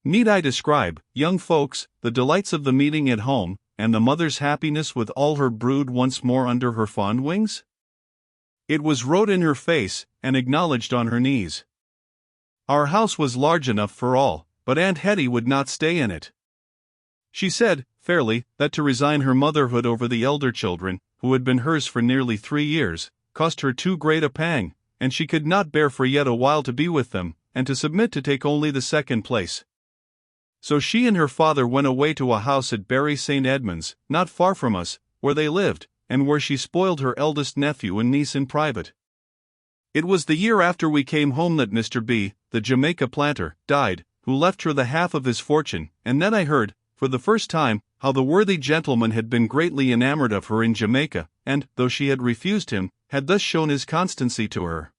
Need I describe, young folks, the delights of the meeting at home, and the mother's happiness with all her brood once more under her fond wings? It was wrote in her face, and acknowledged on her knees. Our house was large enough for all, but Aunt Hetty would not stay in it. She said, fairly, that to resign her motherhood over the elder children, who had been hers for nearly 3 years, cost her too great a pang, and she could not bear for yet a while to be with them, and to submit to take only the second place. So she and her father went away to a house at Bury St. Edmunds, not far from us, where they lived, and where she spoiled her eldest nephew and niece in private. It was the year after we came home that Mr. B., the Jamaica planter, died, who left her the half of his fortune, and then I heard, for the first time, how the worthy gentleman had been greatly enamored of her in Jamaica, and, though she had refused him, had thus shown his constancy to her.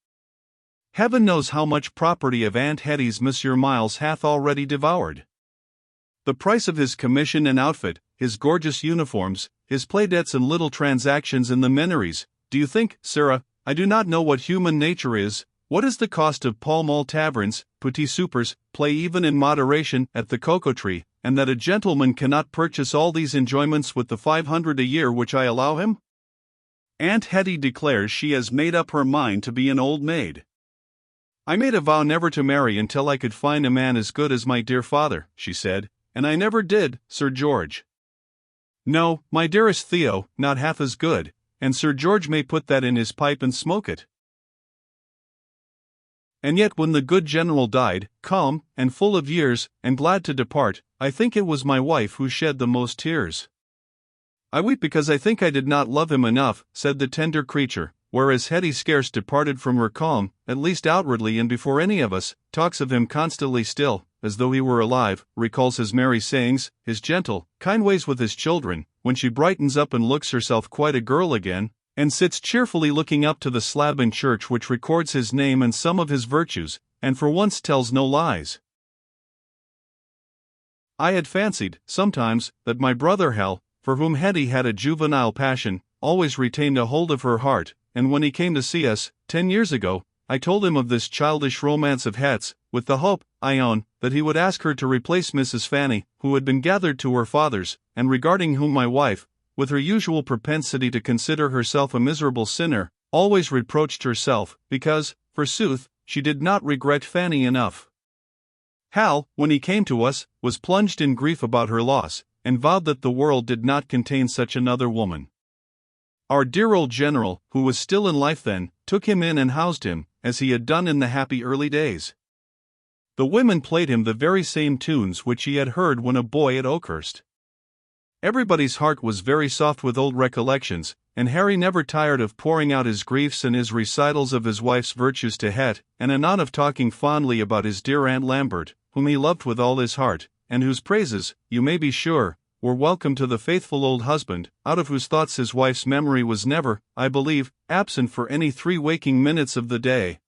Heaven knows how much property of Aunt Hetty's Monsieur Miles hath already devoured. The price of his commission and outfit, his gorgeous uniforms, his playdebts and little transactions in the Minories. Do you think, Sarah, I do not know what human nature is? What is the cost of Pall Mall taverns, petit soupers, play even in moderation at the Cocoa Tree, and that a gentleman cannot purchase all these enjoyments with the 500 a year which I allow him? Aunt Hetty declares she has made up her mind to be an old maid. I made a vow never to marry until I could find a man as good as my dear father, she said, and I never did, Sir George. No, my dearest Theo, not half as good, and Sir George may put that in his pipe and smoke it. And yet when the good general died, calm, and full of years, and glad to depart, I think it was my wife who shed the most tears. I weep because I think I did not love him enough, said the tender creature, whereas Hetty scarce departed from her calm, at least outwardly and before any of us, talks of him constantly still, as though he were alive, recalls his merry sayings, his gentle, kind ways with his children, when she brightens up and looks herself quite a girl again, and sits cheerfully looking up to the slab in church which records his name and some of his virtues, and for once tells no lies. I had fancied, sometimes, that my brother Hal, for whom Hetty had a juvenile passion, always retained a hold of her heart, and when he came to see us, 10 years ago, I told him of this childish romance of Het's, with the hope, I own, that he would ask her to replace Mrs. Fanny, who had been gathered to her father's, and regarding whom my wife, with her usual propensity to consider herself a miserable sinner, always reproached herself, because, forsooth, she did not regret Fanny enough. Hal, when he came to us, was plunged in grief about her loss, and vowed that the world did not contain such another woman. Our dear old general, who was still in life then, took him in and housed him, as he had done in the happy early days. The women played him the very same tunes which he had heard when a boy at Oakhurst. Everybody's heart was very soft with old recollections, and Harry never tired of pouring out his griefs and his recitals of his wife's virtues to Het, and anon of talking fondly about his dear Aunt Lambert, whom he loved with all his heart, and whose praises, you may be sure, were welcome to the faithful old husband, out of whose thoughts his wife's memory was never, I believe, absent for any 3 waking minutes of the day.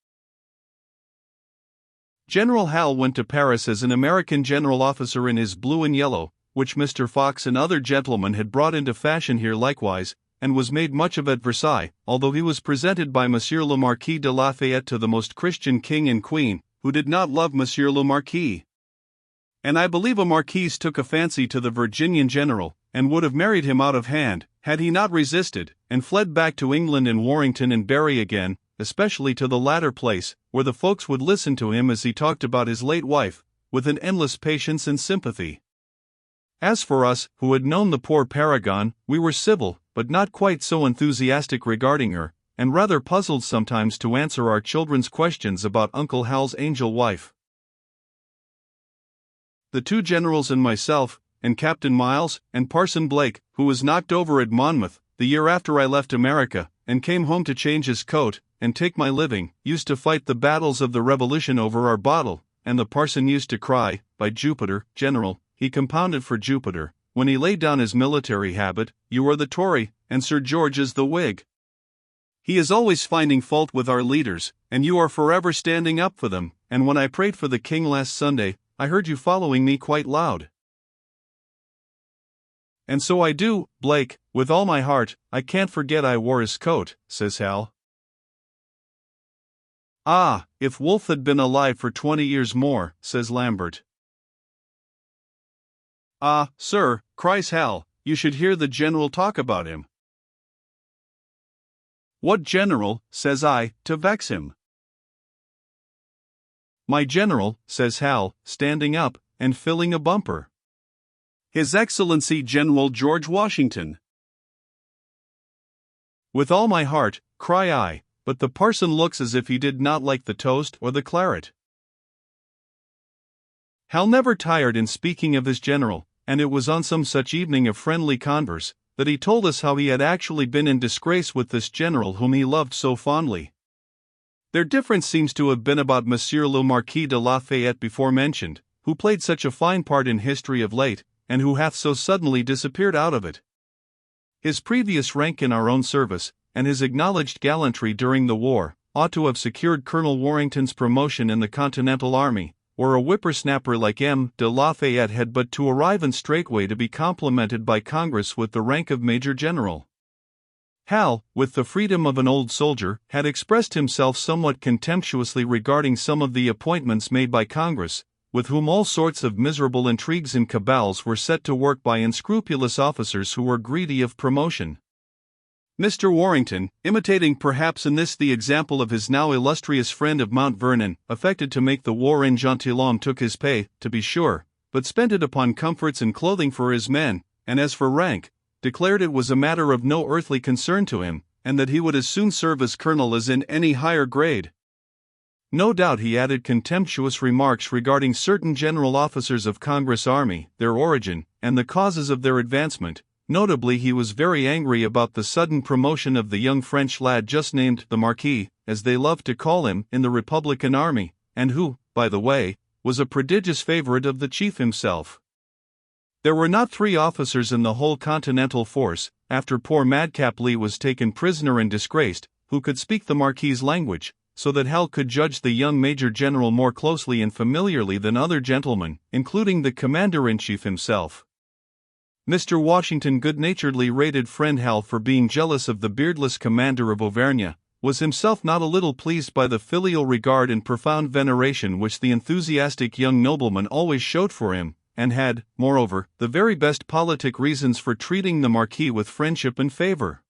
General Hal went to Paris as an American general officer in his blue and yellow, which Mr. Fox and other gentlemen had brought into fashion here likewise, and was made much of at Versailles, although he was presented by Monsieur le Marquis de Lafayette to the most Christian king and queen, who did not love Monsieur le Marquis. And I believe a marquise took a fancy to the Virginian general, and would have married him out of hand, had he not resisted, and fled back to England and Warrington and Bury again, especially to the latter place, where the folks would listen to him as he talked about his late wife, with an endless patience and sympathy. As for us, who had known the poor paragon, we were civil, but not quite so enthusiastic regarding her, and rather puzzled sometimes to answer our children's questions about Uncle Hal's angel wife. The 2 generals and myself, and Captain Miles, and Parson Blake, who was knocked over at Monmouth, the year after I left America, and came home to change his coat, and take my living, used to fight the battles of the Revolution over our bottle, and the parson used to cry, by Jupiter, General, he compounded for Jupiter, when he laid down his military habit, you are the Tory, and Sir George is the Whig. He is always finding fault with our leaders, and you are forever standing up for them, and when I prayed for the king last Sunday, I heard you following me quite loud. And so I do, Blake, with all my heart. I can't forget I wore his coat, says Hal. Ah, if Wolfe had been alive for 20 years more, says Lambert. "Ah, sir," cries Hal, "you should hear the general talk about him." "What general?" says I, to vex him. "My general," says Hal, standing up and filling a bumper. "His Excellency General George Washington." "With all my heart," cry I, but the parson looks as if he did not like the toast or the claret. Hal never tired in speaking of his general, and it was on some such evening of friendly converse that he told us how he had actually been in disgrace with this general whom he loved so fondly. Their difference seems to have been about Monsieur le Marquis de Lafayette before mentioned, who played such a fine part in history of late, and who hath so suddenly disappeared out of it. His previous rank in our own service, and his acknowledged gallantry during the war, ought to have secured Colonel Warrington's promotion in the Continental Army, where a whippersnapper like M. de Lafayette had but to arrive and straightway to be complimented by Congress with the rank of Major General. Hal, with the freedom of an old soldier, had expressed himself somewhat contemptuously regarding some of the appointments made by Congress, with whom all sorts of miserable intrigues and cabals were set to work by unscrupulous officers who were greedy of promotion. Mr. Warrington, imitating perhaps in this the example of his now illustrious friend of Mount Vernon, affected to make the war in gentilhomme, took his pay, to be sure, but spent it upon comforts and clothing for his men, and as for rank, declared it was a matter of no earthly concern to him, and that he would as soon serve as colonel as in any higher grade. No doubt he added contemptuous remarks regarding certain general officers of Congress Army, their origin, and the causes of their advancement. Notably, he was very angry about the sudden promotion of the young French lad just named the Marquis, as they loved to call him, in the Republican Army, and who, by the way, was a prodigious favorite of the chief himself. There were not 3 officers in the whole Continental force, after poor Madcap Lee was taken prisoner and disgraced, who could speak the Marquis's language, so that Hal could judge the young Major General more closely and familiarly than other gentlemen, including the Commander-in-Chief himself. Mr. Washington good-naturedly rated friend Hal for being jealous of the beardless commander of Auvergne, was himself not a little pleased by the filial regard and profound veneration which the enthusiastic young nobleman always showed for him, and had, moreover, the very best politic reasons for treating the Marquis with friendship and favor.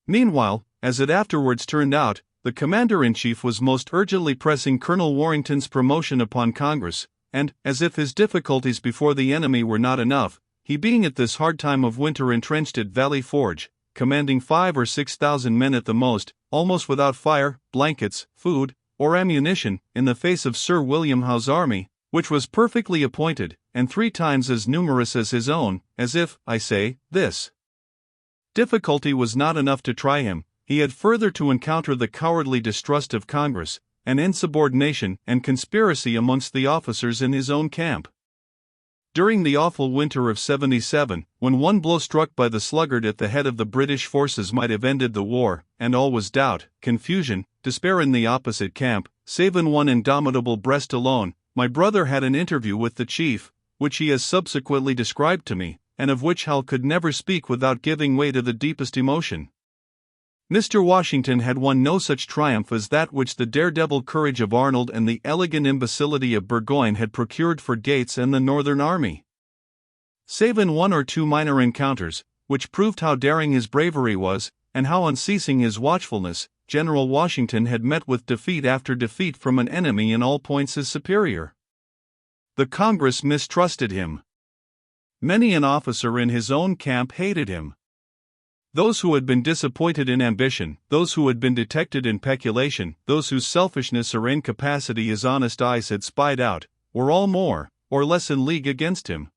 Meanwhile, as it afterwards turned out, the Commander-in-Chief was most urgently pressing Colonel Warrington's promotion upon Congress, and, as if his difficulties before the enemy were not enough, he being at this hard time of winter entrenched at Valley Forge, commanding 5,000 or 6,000 men at the most, almost without fire, blankets, food, or ammunition, in the face of Sir William Howe's army, which was perfectly appointed, and 3 times as numerous as his own, as if, I say, this difficulty was not enough to try him, he had further to encounter the cowardly distrust of Congress, and insubordination and conspiracy amongst the officers in his own camp. During the awful winter of '77, when one blow struck by the sluggard at the head of the British forces might have ended the war, and all was doubt, confusion, despair in the opposite camp, save in one indomitable breast alone, my brother had an interview with the chief, which he has subsequently described to me, and of which Hal could never speak without giving way to the deepest emotion. Mr. Washington had won no such triumph as that which the daredevil courage of Arnold and the elegant imbecility of Burgoyne had procured for Gates and the Northern Army. Save in 1 or 2 minor encounters, which proved how daring his bravery was, and how unceasing his watchfulness, General Washington had met with defeat after defeat from an enemy in all points his superior. The Congress mistrusted him. Many an officer in his own camp hated him. Those who had been disappointed in ambition, those who had been detected in peculation, those whose selfishness or incapacity his honest eyes had spied out, were all more or less in league against him.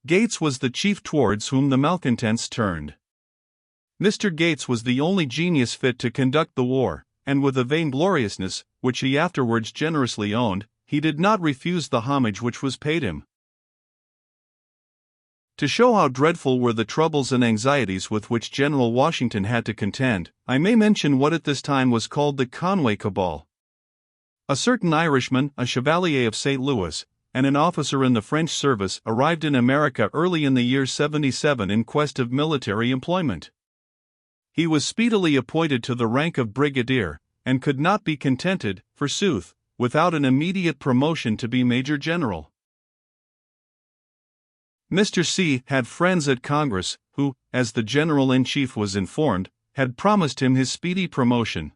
Gates was the chief towards whom the malcontents turned. Mr. Gates was the only genius fit to conduct the war, and with a vaingloriousness, which he afterwards generously owned, he did not refuse the homage which was paid him. To show how dreadful were the troubles and anxieties with which General Washington had to contend, I may mention what at this time was called the Conway Cabal. A certain Irishman, a Chevalier of St. Louis, and an officer in the French service, arrived in America early in the year '77 in quest of military employment. He was speedily appointed to the rank of brigadier, and could not be contented, forsooth, without an immediate promotion to be major general. Mr. C had friends at Congress who, as the General-in-Chief was informed, had promised him his speedy promotion.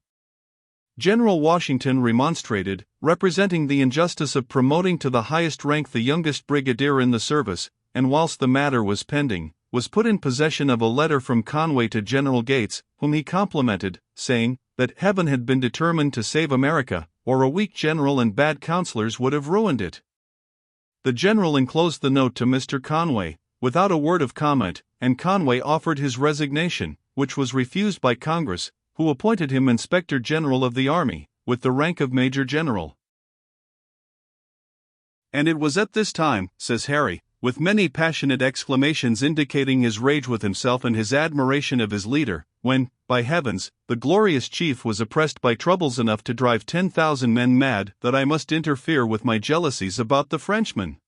General Washington remonstrated, representing the injustice of promoting to the highest rank the youngest brigadier in the service, and whilst the matter was pending, was put in possession of a letter from Conway to General Gates, whom he complimented, saying that heaven had been determined to save America, or a weak general and bad counselors would have ruined it. The general enclosed the note to Mr. Conway, without a word of comment, and Conway offered his resignation, which was refused by Congress, who appointed him Inspector General of the Army, with the rank of Major General. And it was at this time, says Harry, with many passionate exclamations indicating his rage with himself and his admiration of his leader, when, by heavens, the glorious chief was oppressed by troubles enough to drive 10,000 men mad, that I must interfere with my jealousies about the Frenchman.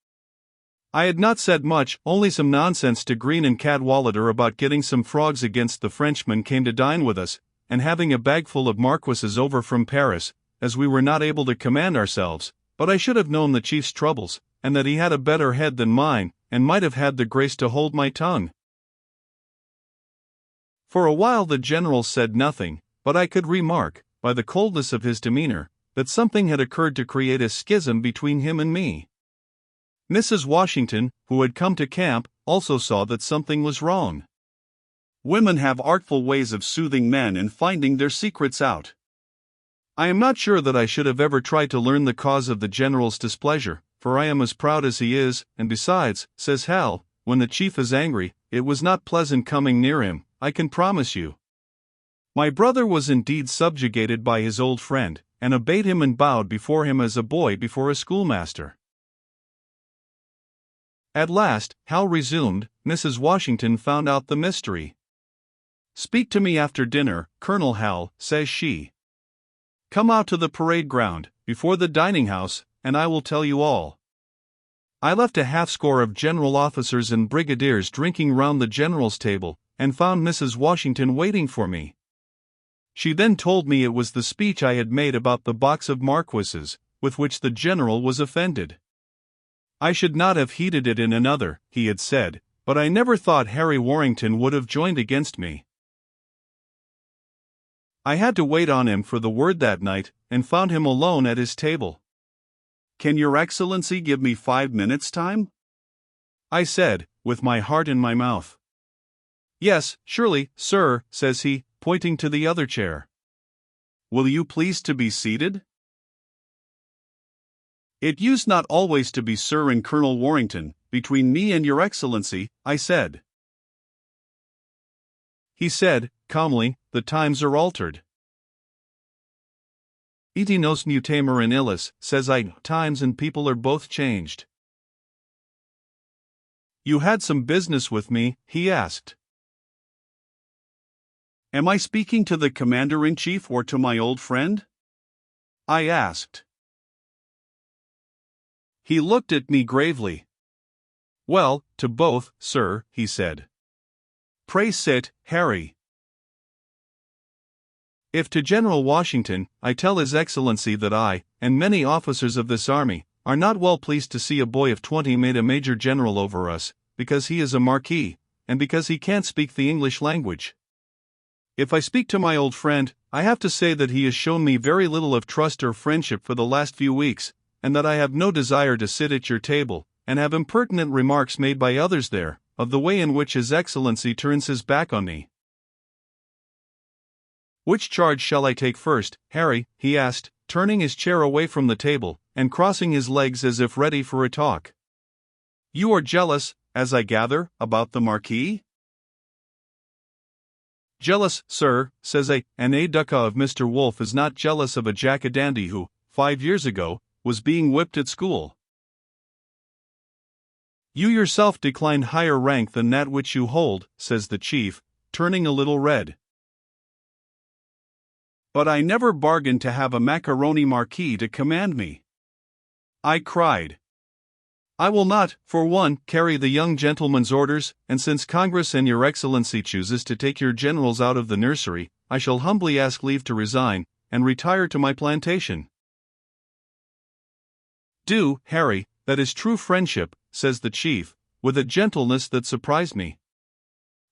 I had not said much, only some nonsense to Green and Cadwallader about getting some frogs against the Frenchman came to dine with us, and having a bagful of marquises over from Paris, as we were not able to command ourselves, but I should have known the chief's troubles, and that he had a better head than mine, and might have had the grace to hold my tongue. For a while the general said nothing, but I could remark, by the coldness of his demeanor, that something had occurred to create a schism between him and me. Mrs. Washington, who had come to camp, also saw that something was wrong. Women have artful ways of soothing men and finding their secrets out. I am not sure that I should have ever tried to learn the cause of the general's displeasure, for I am as proud as he is, and besides, says Hal, when the chief is angry, it was not pleasant coming near him, I can promise you. My brother was indeed subjugated by his old friend, and obeyed him and bowed before him as a boy before a schoolmaster. At last, Hal resumed, Mrs. Washington found out the mystery. "Speak to me after dinner, Colonel Hal," says she. "Come out to the parade ground, before the dining house, and I will tell you all." I left a half-score of general officers and brigadiers drinking round the general's table, and found Mrs. Washington waiting for me. She then told me it was the speech I had made about the box of marquises, with which the general was offended. I should not have heeded it in another, he had said, but I never thought Harry Warrington would have joined against me. I had to wait on him for the word that night, and found him alone at his table. "Can your Excellency give me 5 minutes' time?" I said, with my heart in my mouth. "Yes, surely, sir," says he, pointing to the other chair. "Will you please to be seated?" "It used not always to be Sir and Colonel Warrington, between me and your Excellency," I said. He said, calmly, "The times are altered." "Iti nos mutamer in illis," says I, "times and people are both changed." "You had some business with me?" he asked. "Am I speaking to the Commander-in-Chief or to my old friend?" I asked. He looked at me gravely. "Well, to both, sir," he said. "Pray sit, Harry." "If to General Washington, I tell His Excellency that I, and many officers of this army, are not well pleased to see a boy of 20 made a major general over us, because he is a marquis, and because he can't speak the English language. If I speak to my old friend, I have to say that he has shown me very little of trust or friendship for the last few weeks, and that I have no desire to sit at your table, and have impertinent remarks made by others there, of the way in which His Excellency turns his back on me." "Which charge shall I take first, Harry?" he asked, turning his chair away from the table, and crossing his legs as if ready for a talk. "You are jealous, as I gather, about the Marquis?" "Jealous, sir," says an aide-de-camp of Mr. Wolfe is not jealous of a jack-a-dandy who, 5 years ago, was being whipped at school. "You yourself decline higher rank than that which you hold," says the chief, turning a little red. "But I never bargained to have a macaroni marquis to command me," I cried. "I will not, for one, carry the young gentleman's orders, and since Congress and your Excellency chooses to take your generals out of the nursery, I shall humbly ask leave to resign, and retire to my plantation." "Do, Harry, that is true friendship," says the chief, with a gentleness that surprised me.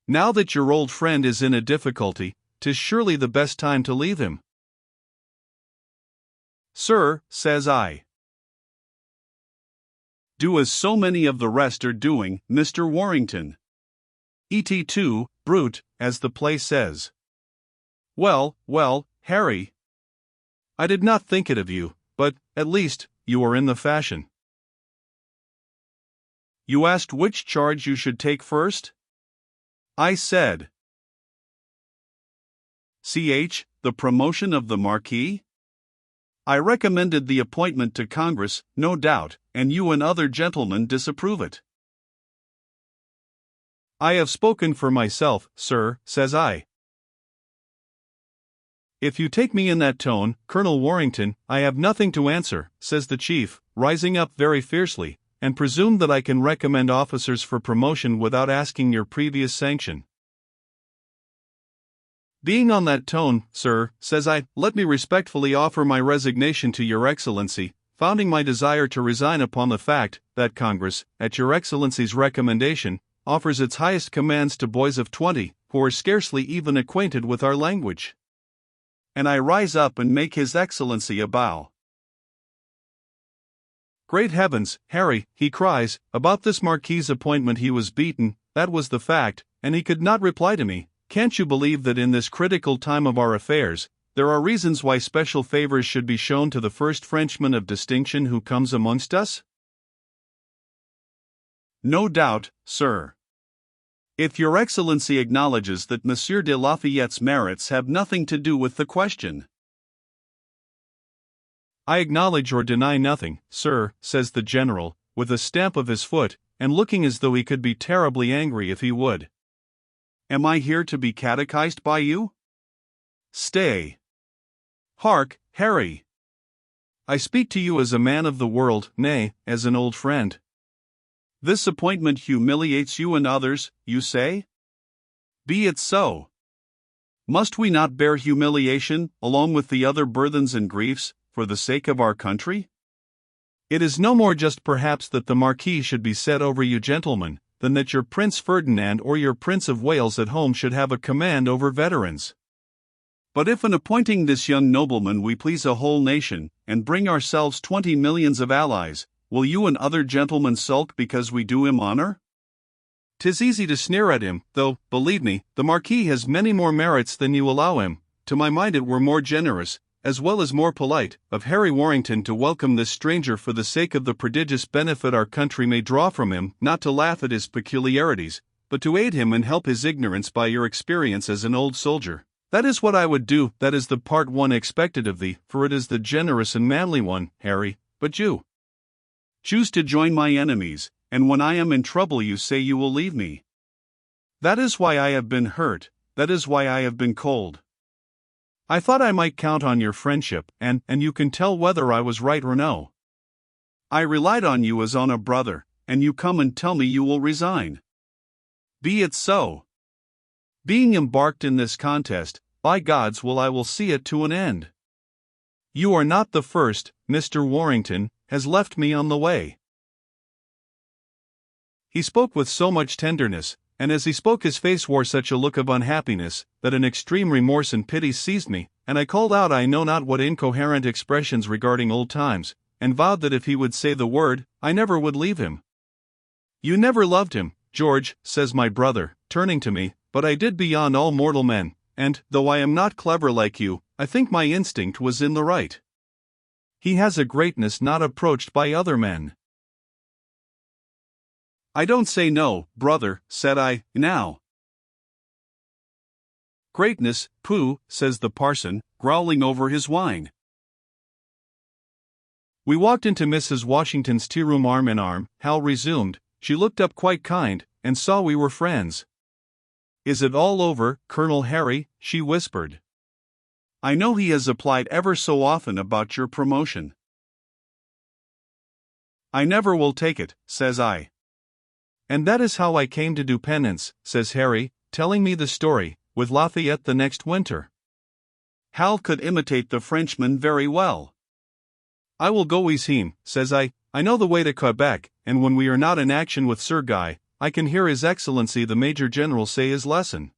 "Now that your old friend is in a difficulty, 'tis surely the best time to leave him." "Sir," says I, "do as so many of the rest are doing, Mr. Warrington. Et tu, brute, as the play says." "Well, well, Harry. I did not think it of you, but, at least, you are in the fashion." "You asked which charge you should take first?" I said. The promotion of the Marquis? I recommended the appointment to Congress, no doubt, and you and other gentlemen disapprove it. "I have spoken for myself, sir," says I. "If you take me in that tone, Colonel Warrington, I have nothing to answer," says the chief, rising up very fiercely, "and presume that I can recommend officers for promotion without asking your previous sanction." "Being on that tone, sir," says I, "let me respectfully offer my resignation to your Excellency, founding my desire to resign upon the fact that Congress, at your Excellency's recommendation, offers its highest commands to boys of 20, who are scarcely even acquainted with our language." And I rise up and make His Excellency a bow. "Great heavens, Harry," he cries, "about this Marquis's appointment he was beaten, that was the fact, and he could not reply to me. Can't you believe that in this critical time of our affairs, there are reasons why special favors should be shown to the first Frenchman of distinction who comes amongst us?" "No doubt, sir. If your Excellency acknowledges that Monsieur de Lafayette's merits have nothing to do with the question." "I acknowledge or deny nothing, sir," says the general, with a stamp of his foot, and looking as though he could be terribly angry if he would. "Am I here to be catechized by you? Stay. Hark, Harry. I speak to you as a man of the world, nay, as an old friend. This appointment humiliates you and others, you say? Be it so. Must we not bear humiliation, along with the other burthens and griefs, for the sake of our country? It is no more just perhaps that the Marquis should be set over you gentlemen, than that your Prince Ferdinand or your Prince of Wales at home should have a command over veterans. But if in appointing this young nobleman we please a whole nation, and bring ourselves 20 millions of allies, will you and other gentlemen sulk because we do him honor? 'Tis easy to sneer at him, though, believe me, the Marquis has many more merits than you allow him. To my mind it were more generous, as well as more polite, of Harry Warrington to welcome this stranger for the sake of the prodigious benefit our country may draw from him, not to laugh at his peculiarities, but to aid him and help his ignorance by your experience as an old soldier. That is what I would do, that is the part one expected of thee, for it is the generous and manly one, Harry, but you choose to join my enemies, and when I am in trouble you say you will leave me. That is why I have been hurt, that is why I have been cold. I thought I might count on your friendship, and you can tell whether I was right or no. I relied on you as on a brother, and you come and tell me you will resign. Be it so. Being embarked in this contest, by God's will I will see it to an end. You are not the first, Mr. Warrington, has left me on the way." He spoke with so much tenderness, and as he spoke his face wore such a look of unhappiness, that an extreme remorse and pity seized me, and I called out I know not what incoherent expressions regarding old times, and vowed that if he would say the word, I never would leave him. "You never loved him, George," says my brother, turning to me, "but I did beyond all mortal men, and, though I am not clever like you, I think my instinct was in the right. He has a greatness not approached by other men." "I don't say no, brother," said I, "now." "Greatness, pooh," says the parson, growling over his wine. We walked into Mrs. Washington's tea-room arm in arm. Hal resumed. She looked up quite kind, and saw we were friends. "Is it all over, Colonel Harry?" she whispered. "I know he has applied ever so often about your promotion." "I never will take it," says I. "And that is how I came to do penance," says Harry, telling me the story, with Lafayette the next winter. Hal could imitate the Frenchman very well. I will go with him, says I know the way to Quebec, and when we are not in action with Sir Guy, I can hear His Excellency the Major General say his lesson.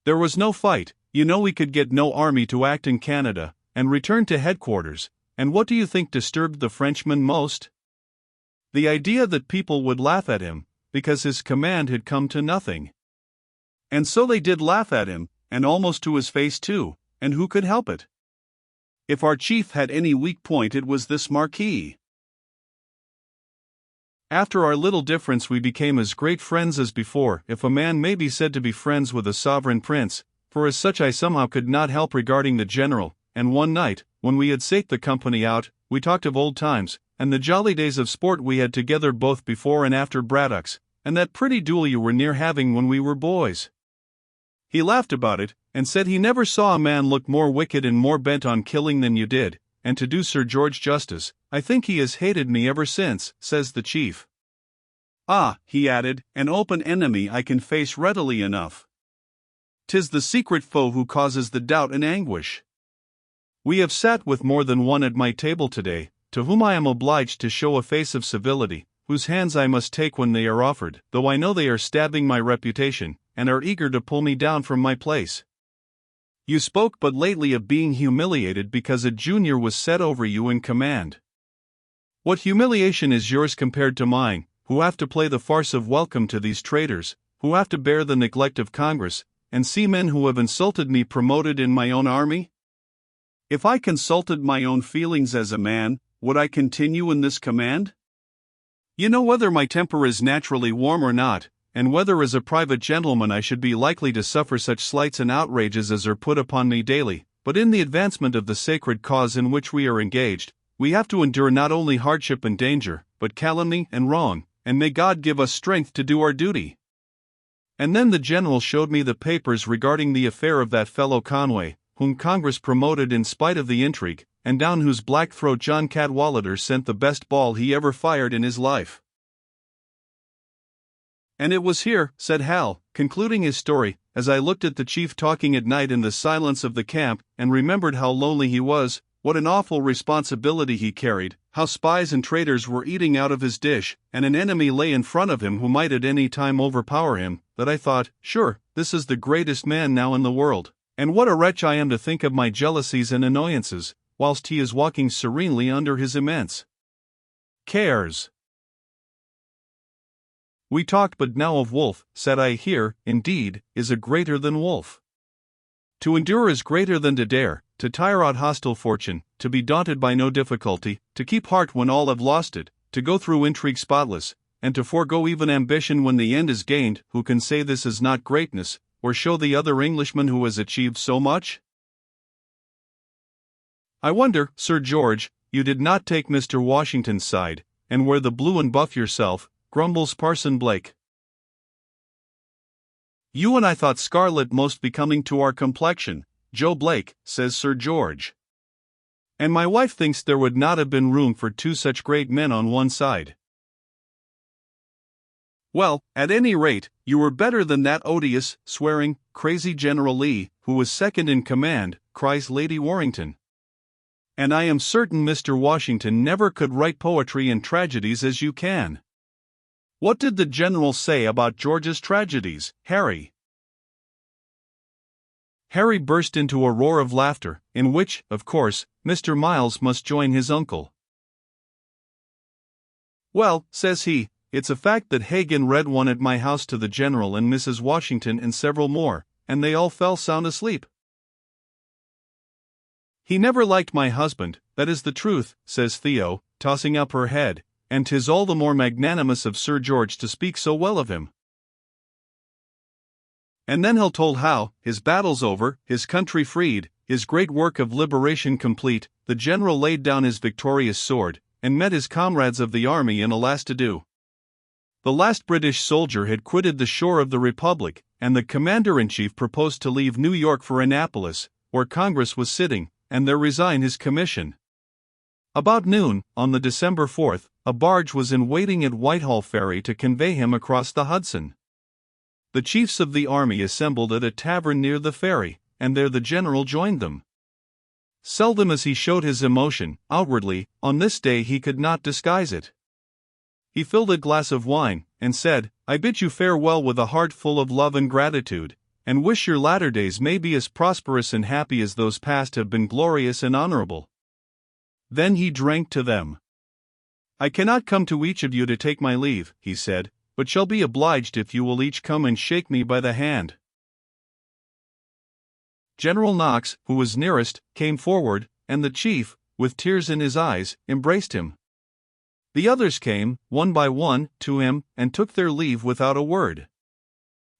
There was no fight, we could get no army to act in Canada, and return to headquarters, and what do you think disturbed the Frenchman most? The idea that people would laugh at him, because his command had come to nothing. And so they did laugh at him, and almost to his face too, and who could help it? If our chief had any weak point, it was this Marquis. After our little difference we became as great friends as before, if a man may be said to be friends with a sovereign prince, for as such I somehow could not help regarding the general, and one night, when we had sate the company out, we talked of old times, and the jolly days of sport we had together both before and after Braddocks, and that pretty duel you were near having when we were boys. He laughed about it, and said he never saw a man look more wicked and more bent on killing than you did, and to do Sir George justice, I think he has hated me ever since, says the chief. Ah, he added, an open enemy I can face readily enough. 'Tis the secret foe who causes the doubt and anguish. We have sat with more than one at my table today, to whom I am obliged to show a face of civility, whose hands I must take when they are offered, though I know they are stabbing my reputation, and are eager to pull me down from my place. You spoke but lately of being humiliated because a junior was set over you in command. What humiliation is yours compared to mine, who have to play the farce of welcome to these traitors, who have to bear the neglect of Congress, and see men who have insulted me promoted in my own army? If I consulted my own feelings as a man, would I continue in this command? You know whether my temper is naturally warm or not, and whether as a private gentleman I should be likely to suffer such slights and outrages as are put upon me daily, but in the advancement of the sacred cause in which we are engaged, we have to endure not only hardship and danger, but calumny and wrong, and may God give us strength to do our duty. And then the general showed me the papers regarding the affair of that fellow Conway, whom Congress promoted in spite of the intrigue, and down whose black throat John Cadwallader sent the best ball he ever fired in his life. And it was here, said Hal, concluding his story, as I looked at the chief talking at night in the silence of the camp, and remembered how lonely he was, what an awful responsibility he carried, how spies and traitors were eating out of his dish, and an enemy lay in front of him who might at any time overpower him, that I thought, sure, this is the greatest man now in the world, and what a wretch I am to think of my jealousies and annoyances, whilst he is walking serenely under his immense cares. We talked but now of Wolfe, said I. Here, indeed, is a greater than Wolfe. To endure is greater than to dare, to tire out hostile fortune, to be daunted by no difficulty, to keep heart when all have lost it, to go through intrigue spotless, and to forego even ambition when the end is gained. Who can say this is not greatness, or show the other Englishman who has achieved so much? I wonder, Sir George, you did not take Mr. Washington's side, and wear the blue and buff yourself, grumbles Parson Blake. You and I thought scarlet most becoming to our complexion, Joe Blake, says Sir George. And my wife thinks there would not have been room for two such great men on one side. Well, at any rate, you were better than that odious, swearing, crazy General Lee, who was second in command, cries Lady Warrington. And I am certain Mr. Washington never could write poetry and tragedies as you can. What did the general say about George's tragedies, Harry? Harry burst into a roar of laughter, in which, of course, Mr. Miles must join his uncle. Well, says he, it's a fact that Hagan read one at my house to the general and Mrs. Washington and several more, and they all fell sound asleep. He never liked my husband, that is the truth, says Theo, tossing up her head, and 'tis all the more magnanimous of Sir George to speak so well of him. And then he'll told how, his battles over, his country freed, his great work of liberation complete, the general laid down his victorious sword, and met his comrades of the army in a last adieu. The last British soldier had quitted the shore of the Republic, and the commander-in-chief proposed to leave New York for Annapolis, where Congress was sitting, and there resign his commission. About noon, on the December 4th, a barge was in waiting at Whitehall Ferry to convey him across the Hudson. The chiefs of the army assembled at a tavern near the ferry, and there the general joined them. Seldom as he showed his emotion, outwardly, on this day he could not disguise it. He filled a glass of wine, and said, "I bid you farewell with a heart full of love and gratitude, and wish your latter days may be as prosperous and happy as those past have been glorious and honorable." Then he drank to them. "I cannot come to each of you to take my leave," he said, "but shall be obliged if you will each come and shake me by the hand." General Knox, who was nearest, came forward, and the chief, with tears in his eyes, embraced him. The others came, one by one, to him, and took their leave without a word.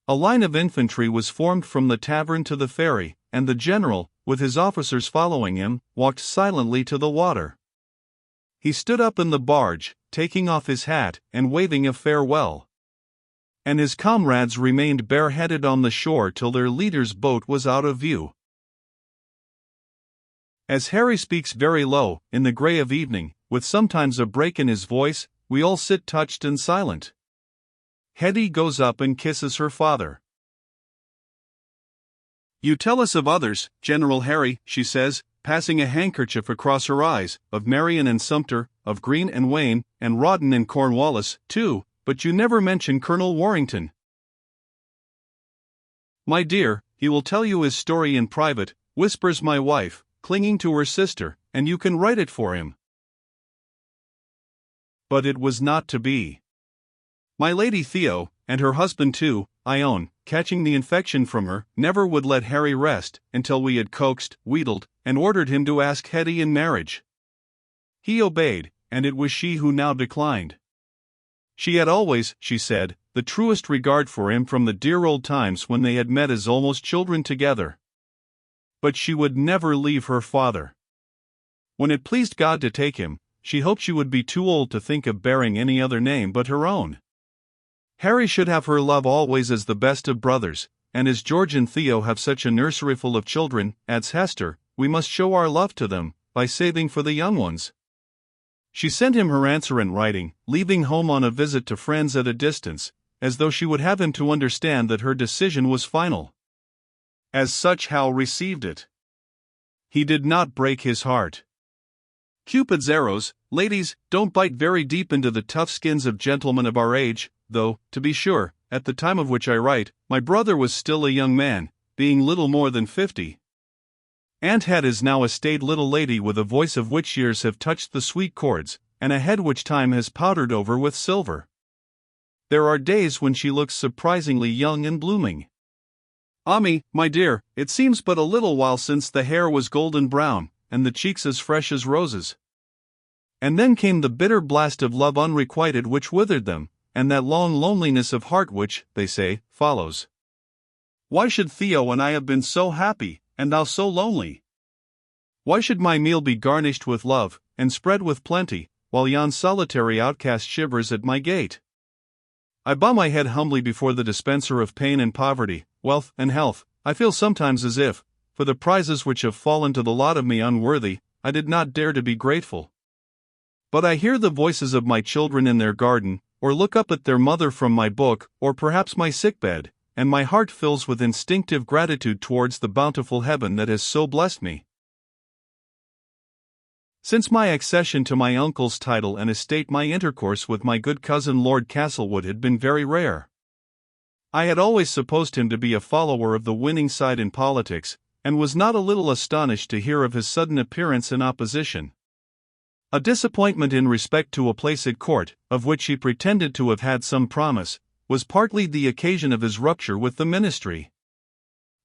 A line of infantry was formed from the tavern to the ferry, and the general, with his officers following him, walked silently to the water. He stood up in the barge, taking off his hat and waving a farewell. And his comrades remained bareheaded on the shore till their leader's boat was out of view. As Harry speaks very low, in the grey of evening, with sometimes a break in his voice, we all sit touched and silent. Hetty goes up and kisses her father. "You tell us of others, General Harry," she says, passing a handkerchief across her eyes, "of Marion and Sumter, of Greene and Wayne, and Rawdon and Cornwallis, too, but you never mention Colonel Warrington." "My dear, he will tell you his story in private," whispers my wife, clinging to her sister, "and you can write it for him." But it was not to be. My Lady Theo, and her husband too, I own, catching the infection from her, never would let Harry rest, until we had coaxed, wheedled, and ordered him to ask Hetty in marriage. He obeyed, and it was she who now declined. She had always, she said, the truest regard for him from the dear old times when they had met as almost children together. But she would never leave her father. When it pleased God to take him, she hoped she would be too old to think of bearing any other name but her own. Harry should have her love always as the best of brothers, and as George and Theo have such a nurseryful of children, adds Hester, we must show our love to them, by saving for the young ones. She sent him her answer in writing, leaving home on a visit to friends at a distance, as though she would have him to understand that her decision was final. As such, Hal received it. He did not break his heart. Cupid's arrows, ladies, don't bite very deep into the tough skins of gentlemen of our age, though, to be sure, at the time of which I write, my brother was still a young man, being little more than 50. Aunt Het is now a staid little lady with a voice of which years have touched the sweet chords, and a head which time has powdered over with silver. There are days when she looks surprisingly young and blooming. Ami, my dear, it seems but a little while since the hair was golden brown, and the cheeks as fresh as roses. And then came the bitter blast of love unrequited which withered them, and that long loneliness of heart which, they say, follows. Why should Theo and I have been so happy, and now so lonely? Why should my meal be garnished with love, and spread with plenty, while yon solitary outcast shivers at my gate? I bow my head humbly before the dispenser of pain and poverty, wealth and health. I feel sometimes as if, for the prizes which have fallen to the lot of me unworthy, I did not dare to be grateful. But I hear the voices of my children in their garden, or look up at their mother from my book, or perhaps my sickbed, and my heart fills with instinctive gratitude towards the bountiful heaven that has so blessed me. Since my accession to my uncle's title and estate, my intercourse with my good cousin Lord Castlewood had been very rare. I had always supposed him to be a follower of the winning side in politics, and was not a little astonished to hear of his sudden appearance in opposition. A disappointment in respect to a place at court, of which he pretended to have had some promise, was partly the occasion of his rupture with the ministry.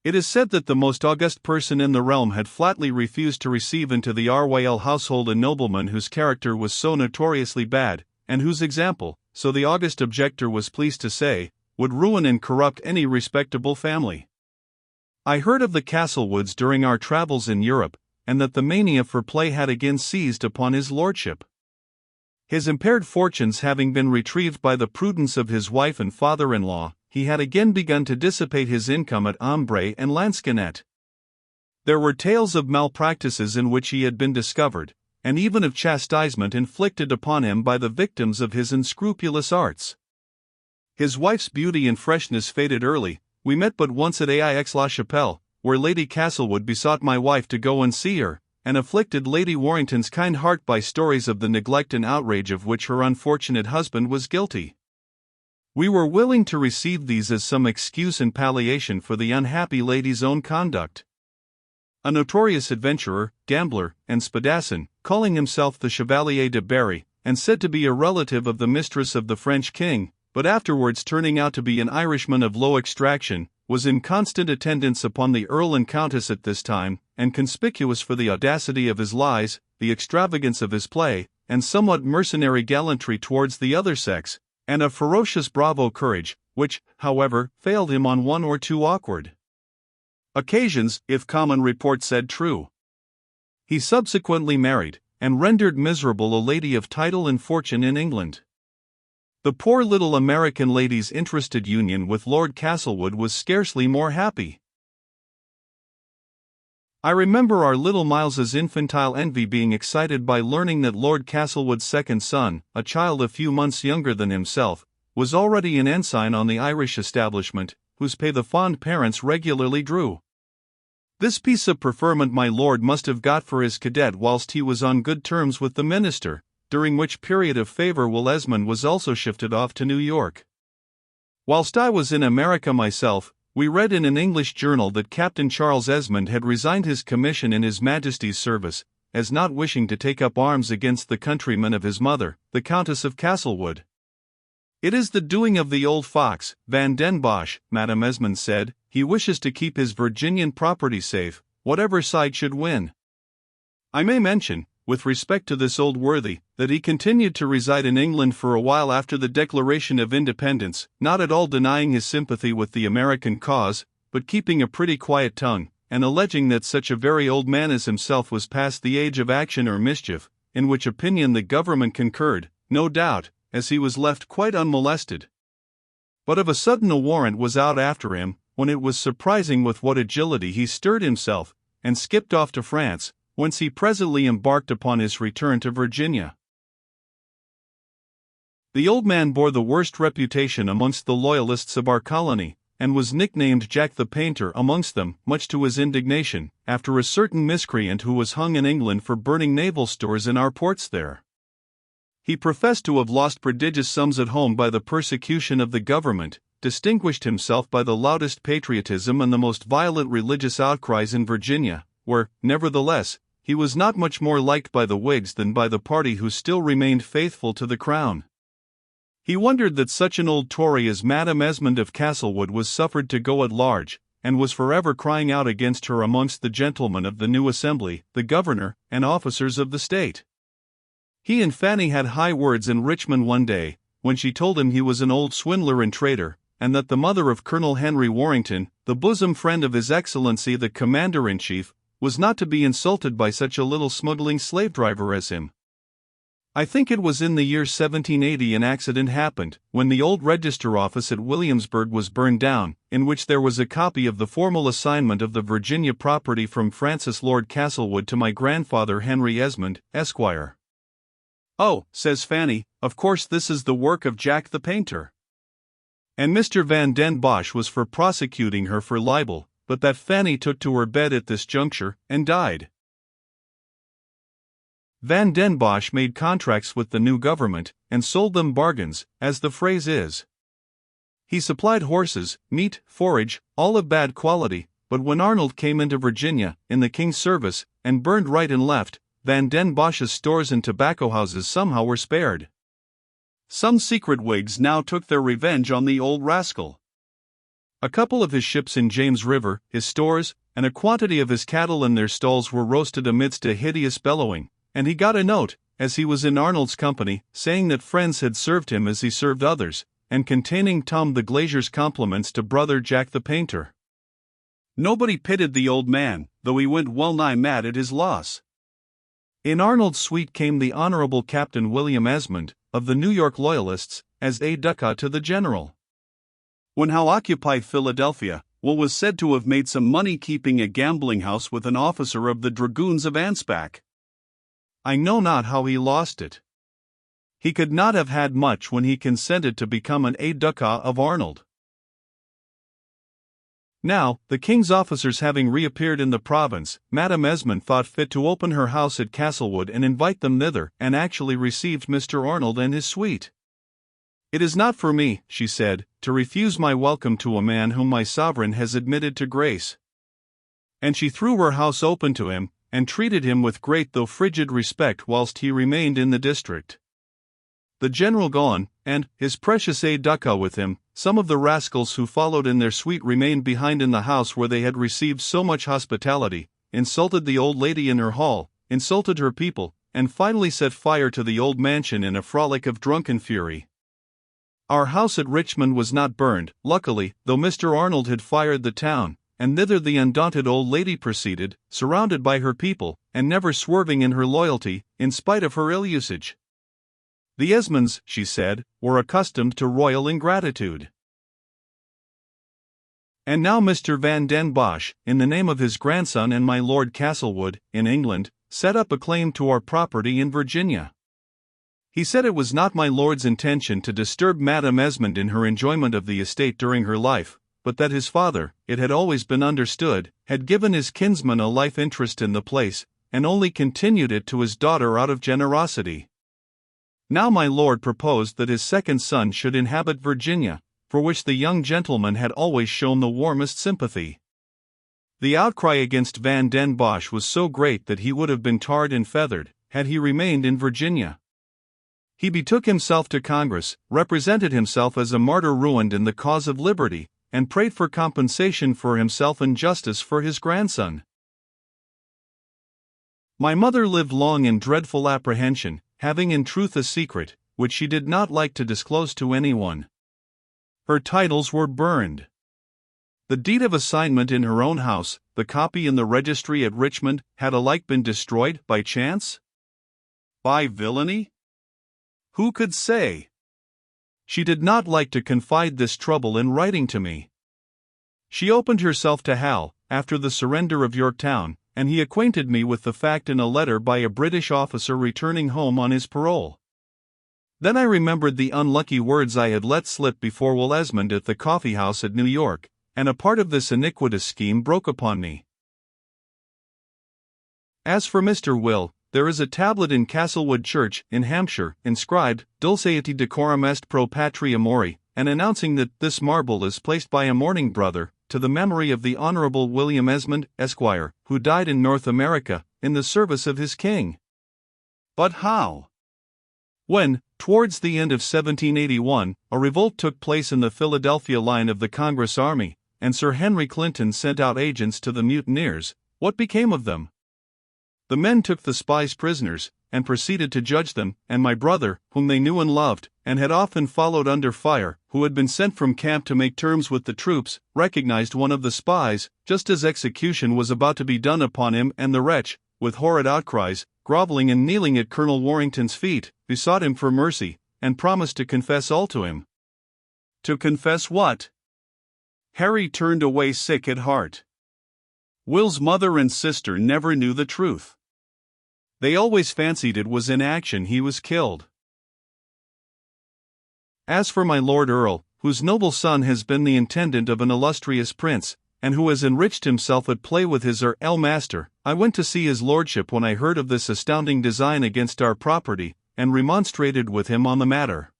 It is said that the most august person in the realm had flatly refused to receive into the Royal household a nobleman whose character was so notoriously bad, and whose example, so the august objector was pleased to say, would ruin and corrupt any respectable family. I heard of the Castlewoods during our travels in Europe, and that the mania for play had again seized upon his lordship. His impaired fortunes having been retrieved by the prudence of his wife and father-in-law, he had again begun to dissipate his income at Ambre and Lansquenet. There were tales of malpractices in which he had been discovered, and even of chastisement inflicted upon him by the victims of his unscrupulous arts. His wife's beauty and freshness faded early. We met but once at Aix-la-Chapelle, where Lady Castlewood besought my wife to go and see her, and afflicted Lady Warrington's kind heart by stories of the neglect and outrage of which her unfortunate husband was guilty. We were willing to receive these as some excuse and palliation for the unhappy lady's own conduct. A notorious adventurer, gambler, and spadassin, calling himself the Chevalier de Berry, and said to be a relative of the mistress of the French king, but afterwards turning out to be an Irishman of low extraction, was in constant attendance upon the Earl and Countess at this time, and conspicuous for the audacity of his lies, the extravagance of his play, and somewhat mercenary gallantry towards the other sex, and a ferocious bravo courage, which, however, failed him on one or two awkward occasions, if common report said true. He subsequently married, and rendered miserable a lady of title and fortune in England. The poor little American lady's interested union with Lord Castlewood was scarcely more happy. I remember our little Miles's infantile envy being excited by learning that Lord Castlewood's second son, a child a few months younger than himself, was already an ensign on the Irish establishment, whose pay the fond parents regularly drew. This piece of preferment my lord must have got for his cadet whilst he was on good terms with the minister, during which period of favour Will Esmond was also shifted off to New York. Whilst I was in America myself, we read in an English journal that Captain Charles Esmond had resigned his commission in His Majesty's service, as not wishing to take up arms against the countrymen of his mother, the Countess of Castlewood. "It is the doing of the old fox, Van den Bosch," Madame Esmond said. "He wishes to keep his Virginian property safe, whatever side should win." I may mention, with respect to this old worthy, that he continued to reside in England for a while after the Declaration of Independence, not at all denying his sympathy with the American cause, but keeping a pretty quiet tongue, and alleging that such a very old man as himself was past the age of action or mischief, in which opinion the government concurred, no doubt, as he was left quite unmolested. But of a sudden a warrant was out after him, when it was surprising with what agility he stirred himself, and skipped off to France, whence he presently embarked upon his return to Virginia. The old man bore the worst reputation amongst the loyalists of our colony, and was nicknamed Jack the Painter amongst them, much to his indignation, after a certain miscreant who was hung in England for burning naval stores in our ports there. He professed to have lost prodigious sums at home by the persecution of the government, distinguished himself by the loudest patriotism and the most violent religious outcries in Virginia, where, nevertheless, he was not much more liked by the Whigs than by the party who still remained faithful to the crown. He wondered that such an old Tory as Madame Esmond of Castlewood was suffered to go at large, and was forever crying out against her amongst the gentlemen of the new assembly, the governor, and officers of the state. He and Fanny had high words in Richmond one day, when she told him he was an old swindler and traitor, and that the mother of Colonel Henry Warrington, the bosom friend of His Excellency the Commander-in-Chief, was not to be insulted by such a little smuggling slave-driver as him. I think it was in the year 1780 an accident happened, when the old register office at Williamsburg was burned down, in which there was a copy of the formal assignment of the Virginia property from Francis Lord Castlewood to my grandfather Henry Esmond, Esquire. "Oh," says Fanny, "of course this is the work of Jack the Painter." And Mr. Van den Bosch was for prosecuting her for libel, but that Fanny took to her bed at this juncture, and died. Van den Bosch made contracts with the new government, and sold them bargains, as the phrase is. He supplied horses, meat, forage, all of bad quality, but when Arnold came into Virginia, in the king's service, and burned right and left, Van den Bosch's stores and tobacco houses somehow were spared. Some secret Whigs now took their revenge on the old rascal. A couple of his ships in James River, his stores, and a quantity of his cattle and their stalls were roasted amidst a hideous bellowing, and he got a note, as he was in Arnold's company, saying that friends had served him as he served others, and containing Tom the Glazier's compliments to brother Jack the Painter. Nobody pitied the old man, though he went well nigh mad at his loss. In Arnold's suite came the Honorable Captain William Esmond, of the New York Loyalists, as aide-de-camp to the general. When Howe occupied Philadelphia, Will was said to have made some money keeping a gambling house with an officer of the Dragoons of Anspach. I know not how he lost it. He could not have had much when he consented to become an aide-de-camp of Arnold. Now, the king's officers having reappeared in the province, Madame Esmond thought fit to open her house at Castlewood and invite them thither, and actually received Mr. Arnold and his suite. "It is not for me," she said, "to refuse my welcome to a man whom my sovereign has admitted to grace." And she threw her house open to him, and treated him with great though frigid respect whilst he remained in the district. The general gone, and his precious aide-de-camp with him, some of the rascals who followed in their suite remained behind in the house where they had received so much hospitality, insulted the old lady in her hall, insulted her people, and finally set fire to the old mansion in a frolic of drunken fury. Our house at Richmond was not burned, luckily, though Mr. Arnold had fired the town, and thither the undaunted old lady proceeded, surrounded by her people, and never swerving in her loyalty, in spite of her ill usage. The Esmonds, she said, were accustomed to royal ingratitude. And now Mr. Van den Bosch, in the name of his grandson and my Lord Castlewood, in England, set up a claim to our property in Virginia. He said it was not my lord's intention to disturb Madame Esmond in her enjoyment of the estate during her life, but that his father, it had always been understood, had given his kinsman a life interest in the place, and only continued it to his daughter out of generosity. Now my lord proposed that his second son should inhabit Virginia, for which the young gentleman had always shown the warmest sympathy. The outcry against Van den Bosch was so great that he would have been tarred and feathered, had he remained in Virginia. He betook himself to Congress, represented himself as a martyr ruined in the cause of liberty, and prayed for compensation for himself and justice for his grandson. My mother lived long in dreadful apprehension, having in truth a secret, which she did not like to disclose to anyone. Her titles were burned. The deed of assignment in her own house, the copy in the registry at Richmond, had alike been destroyed by chance? By villainy? Who could say? She did not like to confide this trouble in writing to me. She opened herself to Hal, after the surrender of Yorktown, and he acquainted me with the fact in a letter by a British officer returning home on his parole. Then I remembered the unlucky words I had let slip before Will Esmond at the coffee-house at New York, and a part of this iniquitous scheme broke upon me. As for Mr. Will, there is a tablet in Castlewood Church, in Hampshire, inscribed, Dulceati decorum est pro patria mori, and announcing that this marble is placed by a mourning brother, to the memory of the Honorable William Esmond, Esquire, who died in North America, in the service of his king. But how? When, towards the end of 1781, a revolt took place in the Philadelphia line of the Congress Army, and Sir Henry Clinton sent out agents to the mutineers, what became of them? The men took the spies prisoners, and proceeded to judge them, and my brother, whom they knew and loved, and had often followed under fire, who had been sent from camp to make terms with the troops, recognized one of the spies, just as execution was about to be done upon him, and the wretch, with horrid outcries, groveling and kneeling at Colonel Warrington's feet, besought him for mercy, and promised to confess all to him. To confess what? Harry turned away sick at heart. Will's mother and sister never knew the truth. They always fancied it was in action he was killed. As for my Lord Earl, whose noble son has been the intendant of an illustrious prince, and who has enriched himself at play with his Earl master, I went to see his lordship when I heard of this astounding design against our property, and remonstrated with him on the matter.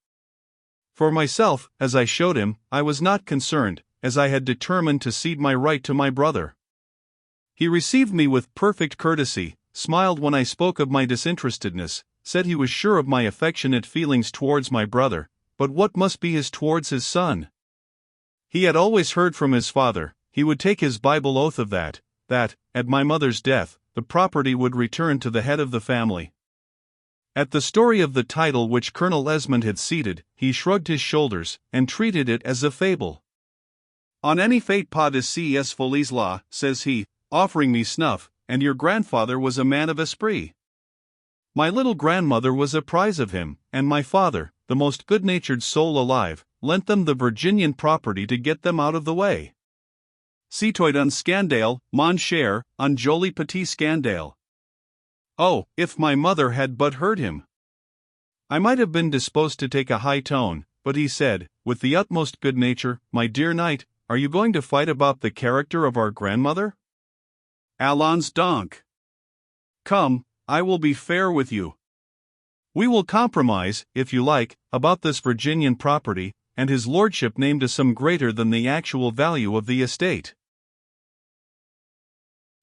For myself, as I showed him, I was not concerned, as I had determined to cede my right to my brother. He received me with perfect courtesy, smiled when I spoke of my disinterestedness, said he was sure of my affectionate feelings towards my brother, but what must be his towards his son? He had always heard from his father, he would take his Bible oath of that, at my mother's death, the property would return to the head of the family. At the story of the title which Colonel Esmond had ceded, he shrugged his shoulders, and treated it as a fable. On any fate pas de ces folies là, says he, offering me snuff, and your grandfather was a man of esprit. My little grandmother was a prize of him, and my father, the most good-natured soul alive, lent them the Virginian property to get them out of the way. Citoyen un scandale, mon cher, un joli petit scandale. Oh, if my mother had but heard him! I might have been disposed to take a high tone, but he said, with the utmost good nature, my dear knight, are you going to fight about the character of our grandmother? Allons donc. Come, I will be fair with you. We will compromise, if you like, about this Virginian property, and his lordship named a sum greater than the actual value of the estate.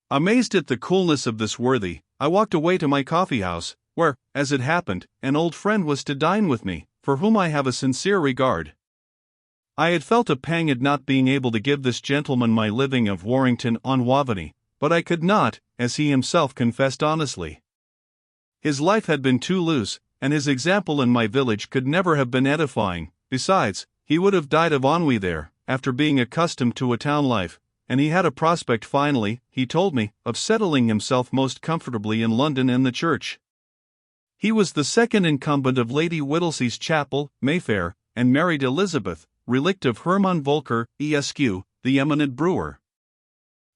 Amazed at the coolness of this worthy, I walked away to my coffee house, where, as it happened, an old friend was to dine with me, for whom I have a sincere regard. I had felt a pang at not being able to give this gentleman my living of Warrington-on-Waveney, but I could not, as he himself confessed honestly. His life had been too loose, and his example in my village could never have been edifying. Besides, he would have died of ennui there, after being accustomed to a town life, and he had a prospect finally, he told me, of settling himself most comfortably in London and the church. He was the second incumbent of Lady Whittlesey's chapel, Mayfair, and married Elizabeth, relict of Hermann Volker, Esq., the eminent brewer.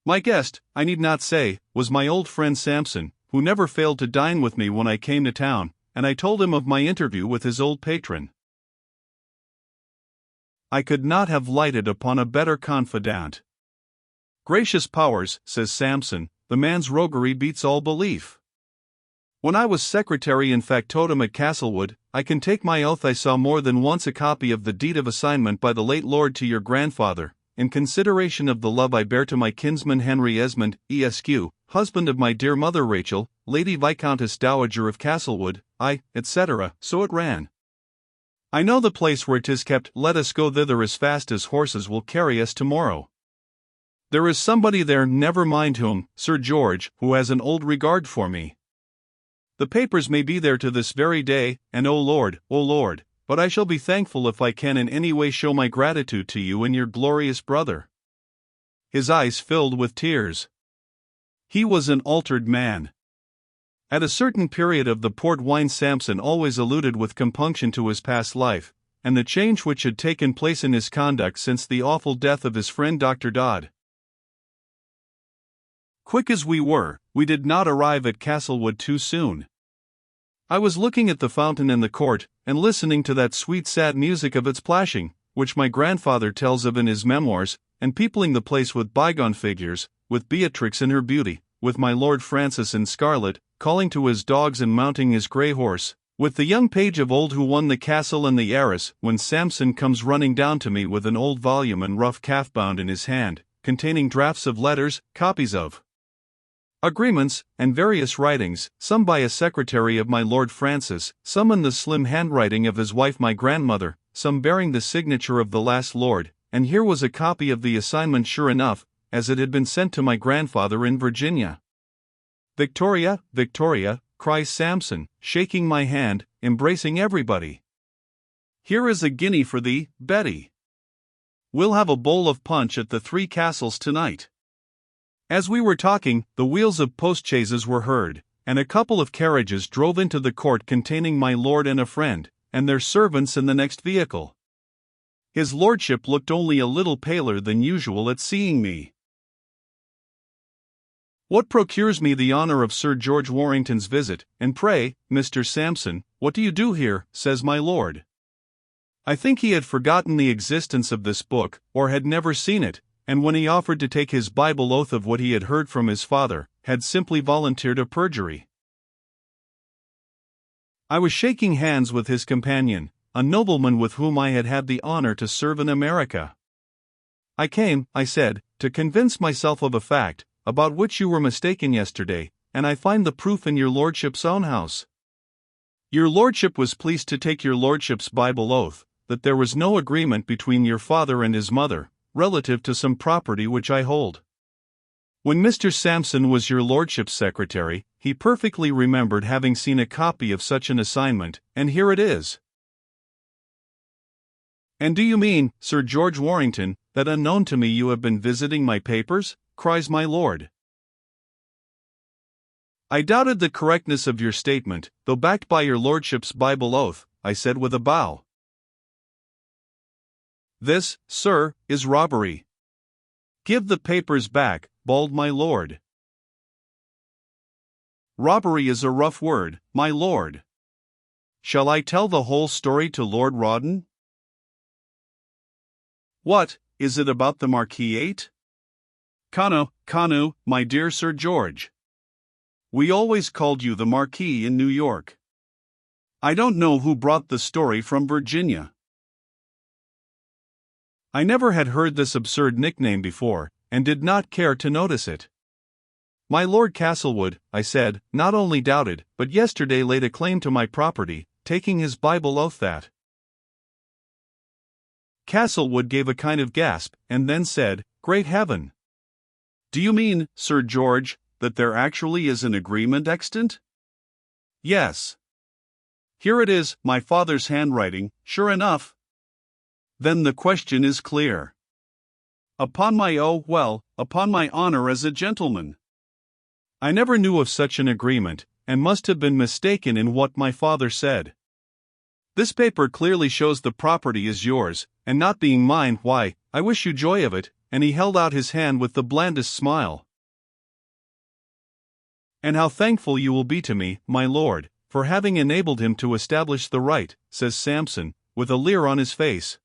My guest, I need not say, was my old friend Sampson, who never failed to dine with me when I came to town, and I told him of my interview with his old patron. I could not have lighted upon a better confidant. Gracious powers, says Sampson, the man's roguery beats all belief. When I was secretary in factotum at Castlewood, I can take my oath I saw more than once a copy of the deed of assignment by the late lord to your grandfather, in consideration of the love I bear to my kinsman Henry Esmond, Esq., husband of my dear mother Rachel, Lady Viscountess Dowager of Castlewood, etc., so it ran. I know the place where 'tis kept, let us go thither as fast as horses will carry us tomorrow. There is somebody there, never mind whom, Sir George, who has an old regard for me. The papers may be there to this very day, and O Lord, but I shall be thankful if I can in any way show my gratitude to you and your glorious brother. His eyes filled with tears. He was an altered man. At a certain period of the port wine Sampson always alluded with compunction to his past life, and the change which had taken place in his conduct since the awful death of his friend Dr. Dodd. Quick as we were, we did not arrive at Castlewood too soon. I was looking at the fountain in the court, and listening to that sweet sad music of its plashing, which my grandfather tells of in his memoirs, and peopling the place with bygone figures, with Beatrix in her beauty, with my Lord Francis in scarlet, calling to his dogs and mounting his grey horse, with the young page of old who won the castle and the heiress, when Sampson comes running down to me with an old volume and rough calf-bound in his hand, containing drafts of letters, copies of agreements, and various writings, some by a secretary of my Lord Francis, some in the slim handwriting of his wife my grandmother, some bearing the signature of the last lord, and here was a copy of the assignment sure enough, as it had been sent to my grandfather in Virginia. Victoria, Victoria, cries Sampson, shaking my hand, embracing everybody. Here is a guinea for thee, Betty. We'll have a bowl of punch at the Three Castles tonight. As we were talking, the wheels of postchaises were heard, and a couple of carriages drove into the court containing my lord and a friend, and their servants in the next vehicle. His lordship looked only a little paler than usual at seeing me. What procures me the honor of Sir George Warrington's visit, and pray, Mr. Sampson, what do you do here, says my lord. I think he had forgotten the existence of this book, or had never seen it, and when he offered to take his Bible oath of what he had heard from his father, had simply volunteered a perjury. I was shaking hands with his companion, a nobleman with whom I had had the honor to serve in America. I came, I said, to convince myself of a fact, about which you were mistaken yesterday, and I find the proof in your lordship's own house. Your lordship was pleased to take your lordship's Bible oath, that there was no agreement between your father and his mother, relative to some property which I hold. When Mr. Sampson was your lordship's secretary, he perfectly remembered having seen a copy of such an assignment, and here it is. And do you mean, Sir George Warrington, that unknown to me you have been visiting my papers? Cries my lord. I doubted the correctness of your statement, though backed by your lordship's Bible oath, I said with a bow. This, sir, is robbery. Give the papers back, bawled my lord. Robbery is a rough word, my lord. Shall I tell the whole story to Lord Rawdon? What, Is it about the Marquis? Kanu, my dear Sir George. We always called you the Marquis in New York. I don't know who brought the story from Virginia. I never had heard this absurd nickname before, and did not care to notice it. My Lord Castlewood, I said, not only doubted, but yesterday laid a claim to my property, taking his Bible oath that. Castlewood gave a kind of gasp, and then said, Great heaven! Do you mean, Sir George, that there actually is an agreement extant? Yes. Here it is, my father's handwriting, sure enough. Then the question is clear. Upon my honor as a gentleman. I never knew of such an agreement, and must have been mistaken in what my father said. This paper clearly shows the property is yours, and not being mine, why, I wish you joy of it, and he held out his hand with the blandest smile. And how thankful you will be to me, my lord, for having enabled him to establish the right, says Samson, with a leer on his face.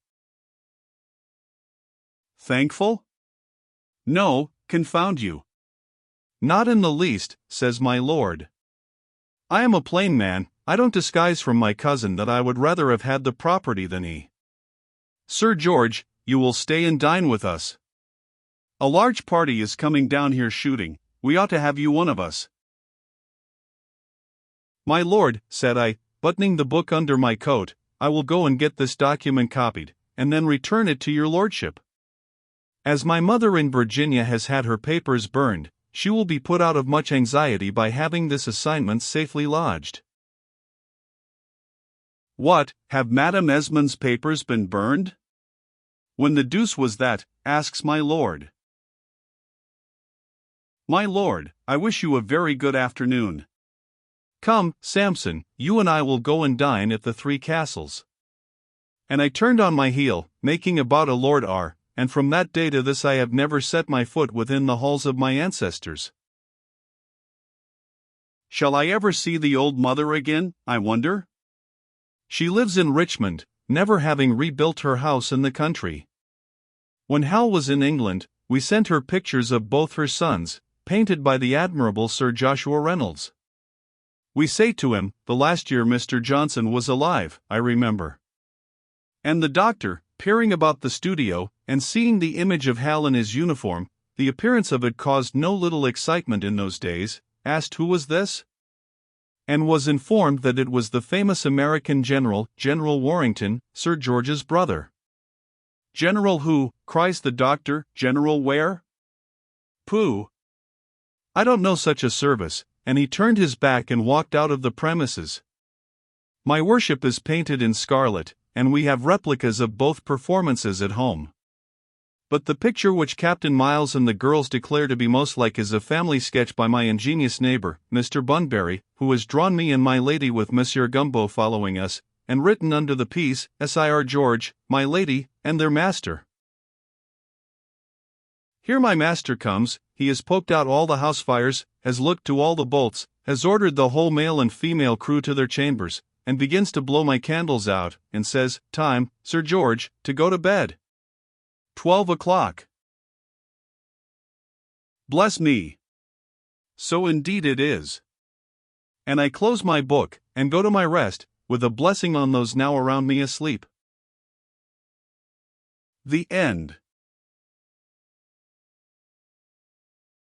Thankful? No, confound you. Not in the least, says my lord. I am a plain man, I don't disguise from my cousin that I would rather have had the property than he. Sir George, you will stay and dine with us. A large party is coming down here shooting, we ought to have you one of us. My lord, said I, buttoning the book under my coat, I will go and get this document copied, and then return it to your lordship. As my mother in Virginia has had her papers burned, she will be put out of much anxiety by having this assignment safely lodged. What, have Madame Esmond's papers been burned? When the deuce was that, asks my lord. My lord, I wish you a very good afternoon. Come, Samson, you and I will go and dine at the Three Castles. And I turned on my heel, making about a Lord R, and from that day to this I have never set my foot within the halls of my ancestors. Shall I ever see the old mother again, I wonder? She lives in Richmond, never having rebuilt her house in the country. When Hal was in England, we sent her pictures of both her sons, painted by the admirable Sir Joshua Reynolds. We say to him, the last year Mr. Johnson was alive, I remember. And the doctor, peering about the studio, and seeing the image of Hal in his uniform, the appearance of it caused no little excitement in those days, asked who was this? And was informed that it was the famous American general, General Warrington, Sir George's brother. General who, cries the doctor, General where? Pooh! I don't know such a service, and he turned his back and walked out of the premises. My worship is painted in scarlet, and we have replicas of both performances at home. But the picture which Captain Miles and the girls declare to be most like is a family sketch by my ingenious neighbor, Mr. Bunbury, who has drawn me and my lady with Monsieur Gumbo following us, and written under the piece, Sir George, my lady, and their master. Here my master comes, he has poked out all the house fires, has looked to all the bolts, has ordered the whole male and female crew to their chambers, and begins to blow my candles out, and says, Time, Sir George, to go to bed. 12 o'clock. Bless me! So indeed it is. And I close my book, and go to my rest, with a blessing on those now around me asleep. The end.